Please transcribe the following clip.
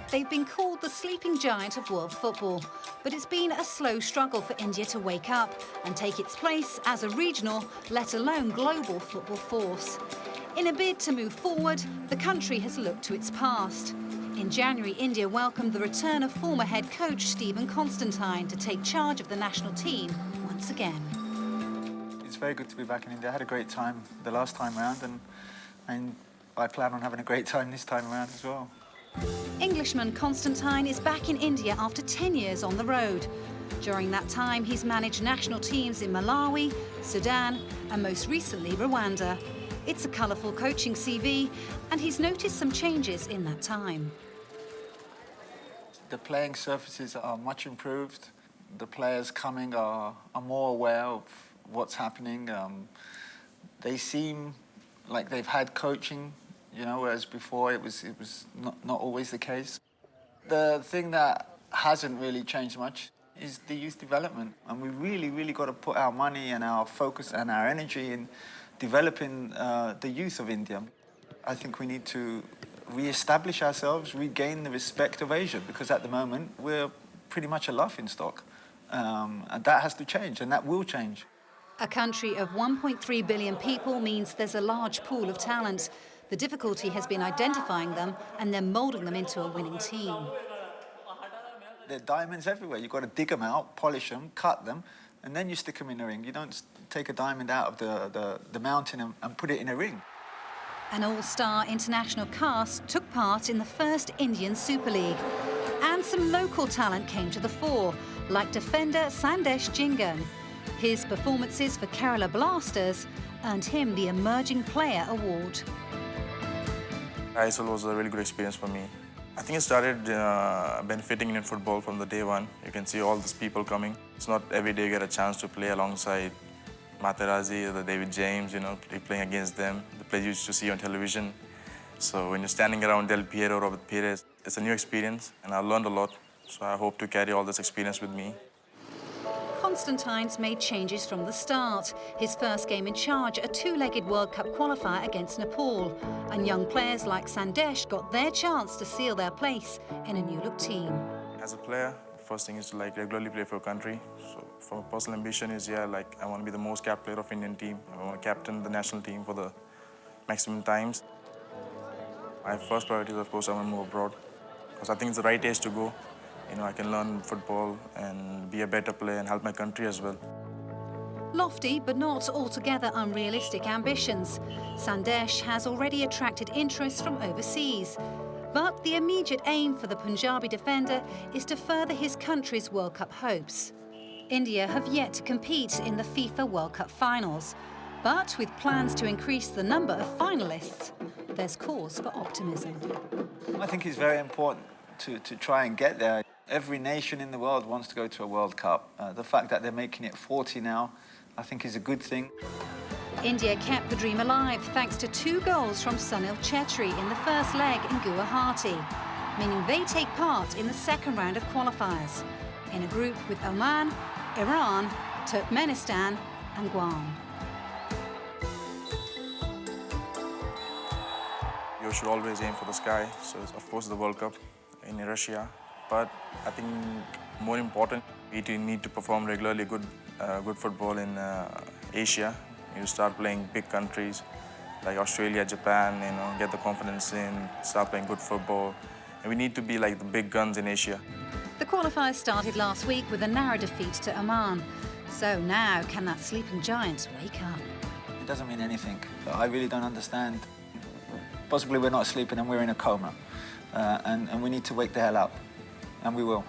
They've been called the sleeping giant of world football, but it's been a slow struggle for India to wake up and take its place as a regional, let alone global football force. In a bid to move forward, the country has looked to its past. In January, India welcomed the return of former head coach Stephen Constatine to take charge of the national team once again. It's very good to be back in India. I had a great time the last time around, and I plan on having a great time this time around as well. Englishman Constatine is back in India after 10 years on the road. During that time, he's managed national teams in Malawi, Sudan, and most recently, Rwanda. It's a colourful coaching CV, and he's noticed some changes in that time. The playing surfaces are much improved. The players coming are more aware of what's happening. They seem like they've had coaching, you know, whereas before it was not always the case. The thing that hasn't really changed much is the youth development. And we really got to put our money and our focus and our energy in developing the youth of India. I think we need to re-establish ourselves, regain the respect of Asia, because at the moment we're pretty much a laughingstock. And that has to change, and that will change. A country of 1.3 billion people means there's a large pool of talent. The difficulty has been identifying them and then moulding them into a winning team. There are diamonds everywhere. You've got to dig them out, polish them, cut them, and then you stick them in a ring. You don't take a diamond out of the mountain and put it in a ring. An all-star international cast took part in the first Indian Super League. And some local talent came to the fore, like defender Sandesh Jingan. His performances for Kerala Blasters earned him the Emerging Player Award. ISL was a really good experience for me. I think it started benefiting Indian football from the day one. You can see all these people coming. It's not every day you get a chance to play alongside Materazzi or the David James, you know, playing against them, the players you used to see on television. So when you're standing around Del Piero, Robert Pires, it's a new experience, and I learned a lot. So I hope to carry all this experience with me. Constantine's made changes from the start. His first game in charge, a two-legged World Cup qualifier against Nepal. And young players like Sandesh got their chance to seal their place in a new-look team. As a player, the first thing is to regularly play for a country. So from a personal ambition is, I want to be the most capped player of Indian team. I want to captain the national team for the maximum times. My first priority is, of course, I want to move abroad, because I think it's the right age to go. You know, I can learn football and be a better player and help my country as well. Lofty but not altogether unrealistic ambitions. Sandesh has already attracted interest from overseas. But the immediate aim for the Punjabi defender is to further his country's World Cup hopes. India have yet to compete in the FIFA World Cup finals. But with plans to increase the number of finalists, there's cause for optimism. I think it's very important to try and get there. Every nation in the world wants to go to a World Cup. The fact that they're making it 40 now, I think is a good thing. India kept the dream alive thanks to 2 goals from Sunil Chetri in the first leg in Guwahati, meaning they take part in the second round of qualifiers, in a group with Oman, Iran, Turkmenistan and Guam. You should always aim for the sky. So it's, of course, the World Cup in Russia. But I think more important, we need to perform regularly good football in Asia. You start playing big countries like Australia, Japan, you know, get the confidence in, start playing good football. And we need to be like the big guns in Asia. The qualifiers started last week with a narrow defeat to Oman. So now, can that sleeping giant wake up? It doesn't mean anything. I really don't understand. Possibly we're not sleeping and we're in a coma. And we need to wake the hell up. And we will.